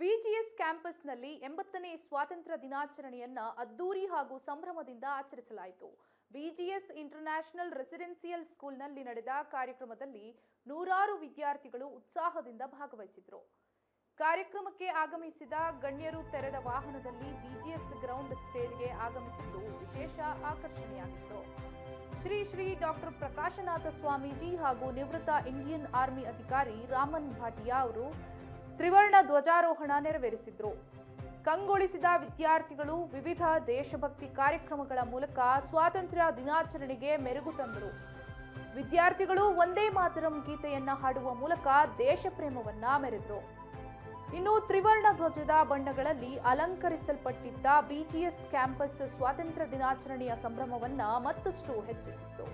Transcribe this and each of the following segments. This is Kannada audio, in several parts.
ಬಿಜಿಎಸ್ ಕ್ಯಾಂಪಸ್ನಲ್ಲಿ 80ನೇ ಸ್ವಾತಂತ್ರ್ಯ ದಿನಾಚರಣೆಯನ್ನ ಅದ್ದೂರಿ ಹಾಗೂ ಸಂಭ್ರಮದಿಂದ ಆಚರಿಸಲಾಯಿತು. ಬಿಜಿಎಸ್ ಇಂಟರ್ನ್ಯಾಷನಲ್ ರೆಸಿಡೆನ್ಸಿಯಲ್ ಸ್ಕೂಲ್ನಲ್ಲಿ ನಡೆದ ಕಾರ್ಯಕ್ರಮದಲ್ಲಿ ನೂರಾರು ವಿದ್ಯಾರ್ಥಿಗಳು ಉತ್ಸಾಹದಿಂದ ಭಾಗವಹಿಸಿದರು. ಕಾರ್ಯಕ್ರಮಕ್ಕೆ ಆಗಮಿಸಿದ ಗಣ್ಯರು ತೆರೆದ ವಾಹನದಲ್ಲಿ ಬಿಜಿಎಸ್ ಗ್ರೌಂಡ್ ಸ್ಟೇಜ್ಗೆ ಆಗಮಿಸಿದ್ದು ವಿಶೇಷ ಆಕರ್ಷಣೆಯಾಗಿತ್ತು. ಶ್ರೀ ಡಾಕ್ಟರ್ ಪ್ರಕಾಶನಾಥ ಸ್ವಾಮೀಜಿ ಹಾಗೂ ನಿವೃತ್ತ ಇಂಡಿಯನ್ ಆರ್ಮಿ ಅಧಿಕಾರಿ ರಾಮನ್ ಭಾಟಿಯಾ ಅವರು ತ್ರಿವರ್ಣ ಧ್ವಜಾರೋಹಣ ನೆರವೇರಿಸಿದ್ರು. ಕಂಗೊಳಿಸಿದ ವಿದ್ಯಾರ್ಥಿಗಳು ವಿವಿಧ ದೇಶಭಕ್ತಿ ಕಾರ್ಯಕ್ರಮಗಳ ಮೂಲಕ ಸ್ವಾತಂತ್ರ್ಯ ದಿನಾಚರಣೆಗೆ ಮೆರುಗು ತಂದರು. ವಿದ್ಯಾರ್ಥಿಗಳು ವಂದೇ ಮಾತರಂ ಗೀತೆಯನ್ನ ಹಾಡುವ ಮೂಲಕ ದೇಶ ಪ್ರೇಮವನ್ನ ಮೆರೆದರು. ಇನ್ನು ತ್ರಿವರ್ಣ ಧ್ವಜದ ಬಣ್ಣಗಳಲ್ಲಿ ಅಲಂಕರಿಸಲ್ಪಟ್ಟಿದ್ದ ಬಿಜಿಎಸ್ ಕ್ಯಾಂಪಸ್ ಸ್ವಾತಂತ್ರ್ಯ ದಿನಾಚರಣೆಯ ಸಂಭ್ರಮವನ್ನ ಮತ್ತಷ್ಟು ಹೆಚ್ಚಿಸಿತ್ತು.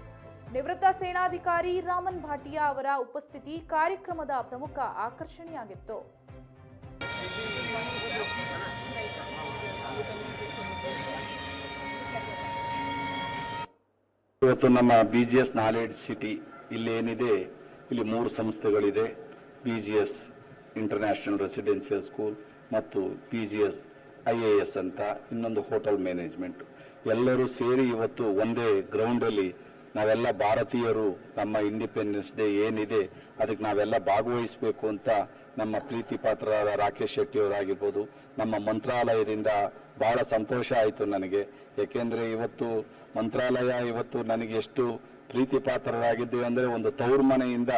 ನಿವೃತ್ತ ಸೇನಾಧಿಕಾರಿ ರಾಮನ್ ಭಾಟಿಯಾ ಅವರ ಉಪಸ್ಥಿತಿ ಕಾರ್ಯಕ್ರಮದ ಪ್ರಮುಖ ಆಕರ್ಷಣೆಯಾಗಿತ್ತು. ಇವತ್ತು ನಮ್ಮ ಬಿಜಿಎಸ್ ನಾಲೆಡ್ಜ್ ಸಿಟಿ ಇಲ್ಲಿ ಏನಿದೆ, ಇಲ್ಲಿ 3 ಸಂಸ್ಥೆಗಳಿದೆ. ಬಿಜಿಎಸ್ ಇಂಟರ್ನ್ಯಾಷನಲ್ ರೆಸಿಡೆನ್ಸಿಯಲ್ ಸ್ಕೂಲ್ ಮತ್ತು ಬಿಜಿಎಸ್ IAS ಅಂತ ಇನ್ನೊಂದು ಹೋಟೆಲ್ ಮ್ಯಾನೇಜ್ಮೆಂಟ್. ಎಲ್ಲರೂ ಸೇರಿ ಇವತ್ತು ಒಂದೇ ಗ್ರೌಂಡಲ್ಲಿ ನಾವೆಲ್ಲ ಭಾರತೀಯರು ನಮ್ಮ ಇಂಡಿಪೆಂಡೆನ್ಸ್ ಡೇ ಏನಿದೆ ಅದಕ್ಕೆ ನಾವೆಲ್ಲ ಭಾಗವಹಿಸಬೇಕು ಅಂತ ನಮ್ಮ ಪ್ರೀತಿ ಪಾತ್ರರಾದ ರಾಕೇಶ್ ಶೆಟ್ಟಿ ಅವರಾಗಿರ್ಬೋದು, ನಮ್ಮ ಮಂತ್ರಾಲಯದಿಂದ ಬಹಳ ಸಂತೋಷ ಆಯಿತು ನನಗೆ. ಏಕೆಂದರೆ ಇವತ್ತು ಮಂತ್ರಾಲಯ ಇವತ್ತು ನನಗೆ ಎಷ್ಟು ಪ್ರೀತಿ ಪಾತ್ರರಾಗಿದ್ದೇವೆ ಅಂದರೆ, ಒಂದು ತವರು ಮನೆಯಿಂದ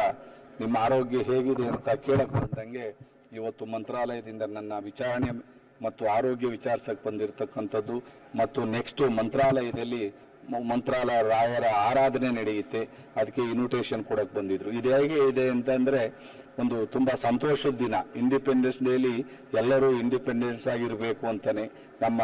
ನಿಮ್ಮ ಆರೋಗ್ಯ ಹೇಗಿದೆ ಅಂತ ಕೇಳಕ್ಕೆ ಬಂದಂಗೆ ಇವತ್ತು ಮಂತ್ರಾಲಯದಿಂದ ನನ್ನ ವಿಚಾರಣೆ ಮತ್ತು ಆರೋಗ್ಯ ವಿಚಾರಿಸಕ್ಕೆ ಬಂದಿರತಕ್ಕಂಥದ್ದು. ಮತ್ತು ನೆಕ್ಸ್ಟ್ ಮಂತ್ರಾಲಯ ರಾಯರ ಆರಾಧನೆ ನಡೆಯುತ್ತೆ, ಅದಕ್ಕೆ ಇನ್ವಿಟೇಷನ್ ಕೊಡಕ್ಕೆ ಬಂದಿದ್ರು. ಇದು ಹೇಗೆ ಇದೆ ಅಂತಂದರೆ, ಒಂದು ತುಂಬ ಸಂತೋಷದ ದಿನ. ಇಂಡಿಪೆಂಡೆನ್ಸ್ ಡೇಲಿ ಎಲ್ಲರೂ ಇಂಡಿಪೆಂಡೆನ್ಸ್ ಆಗಿರಬೇಕು ಅಂತಾನೆ ನಮ್ಮ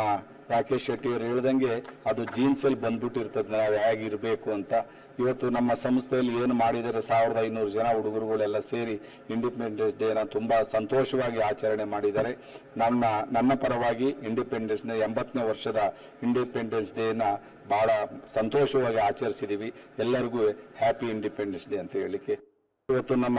ರಾಕೇಶ್ ಶೆಟ್ಟಿ ಅವರು ಹೇಳ್ದಂಗೆ ಅದು ಜೀನ್ಸಲ್ಲಿ ಬಂದ್ಬಿಟ್ಟಿರ್ತದೆ ನಾವು ಹೇಗಿರಬೇಕು ಅಂತ. ಇವತ್ತು ನಮ್ಮ ಸಂಸ್ಥೆಯಲ್ಲಿ ಏನು ಮಾಡಿದರೆ 1500 ಜನ ಹುಡುಗರುಗಳೆಲ್ಲ ಸೇರಿ ಇಂಡಿಪೆಂಡೆನ್ಸ್ ಡೇನ ತುಂಬ ಸಂತೋಷವಾಗಿ ಆಚರಣೆ ಮಾಡಿದ್ದಾರೆ. ನನ್ನ ಪರವಾಗಿ ಇಂಡಿಪೆಂಡೆನ್ಸ್ ಡೇ 80ನೇ ವರ್ಷದ ಇಂಡಿಪೆಂಡೆನ್ಸ್ ಡೇನ ಬಹಳ ಸಂತೋಷವಾಗಿ ಆಚರಿಸಿದ್ದೀವಿ. ಎಲ್ಲರಿಗೂ ಹ್ಯಾಪಿ ಇಂಡಿಪೆಂಡೆನ್ಸ್ ಡೇ ಅಂತ ಹೇಳಲಿಕ್ಕೆ ಇವತ್ತು ನಮ್ಮ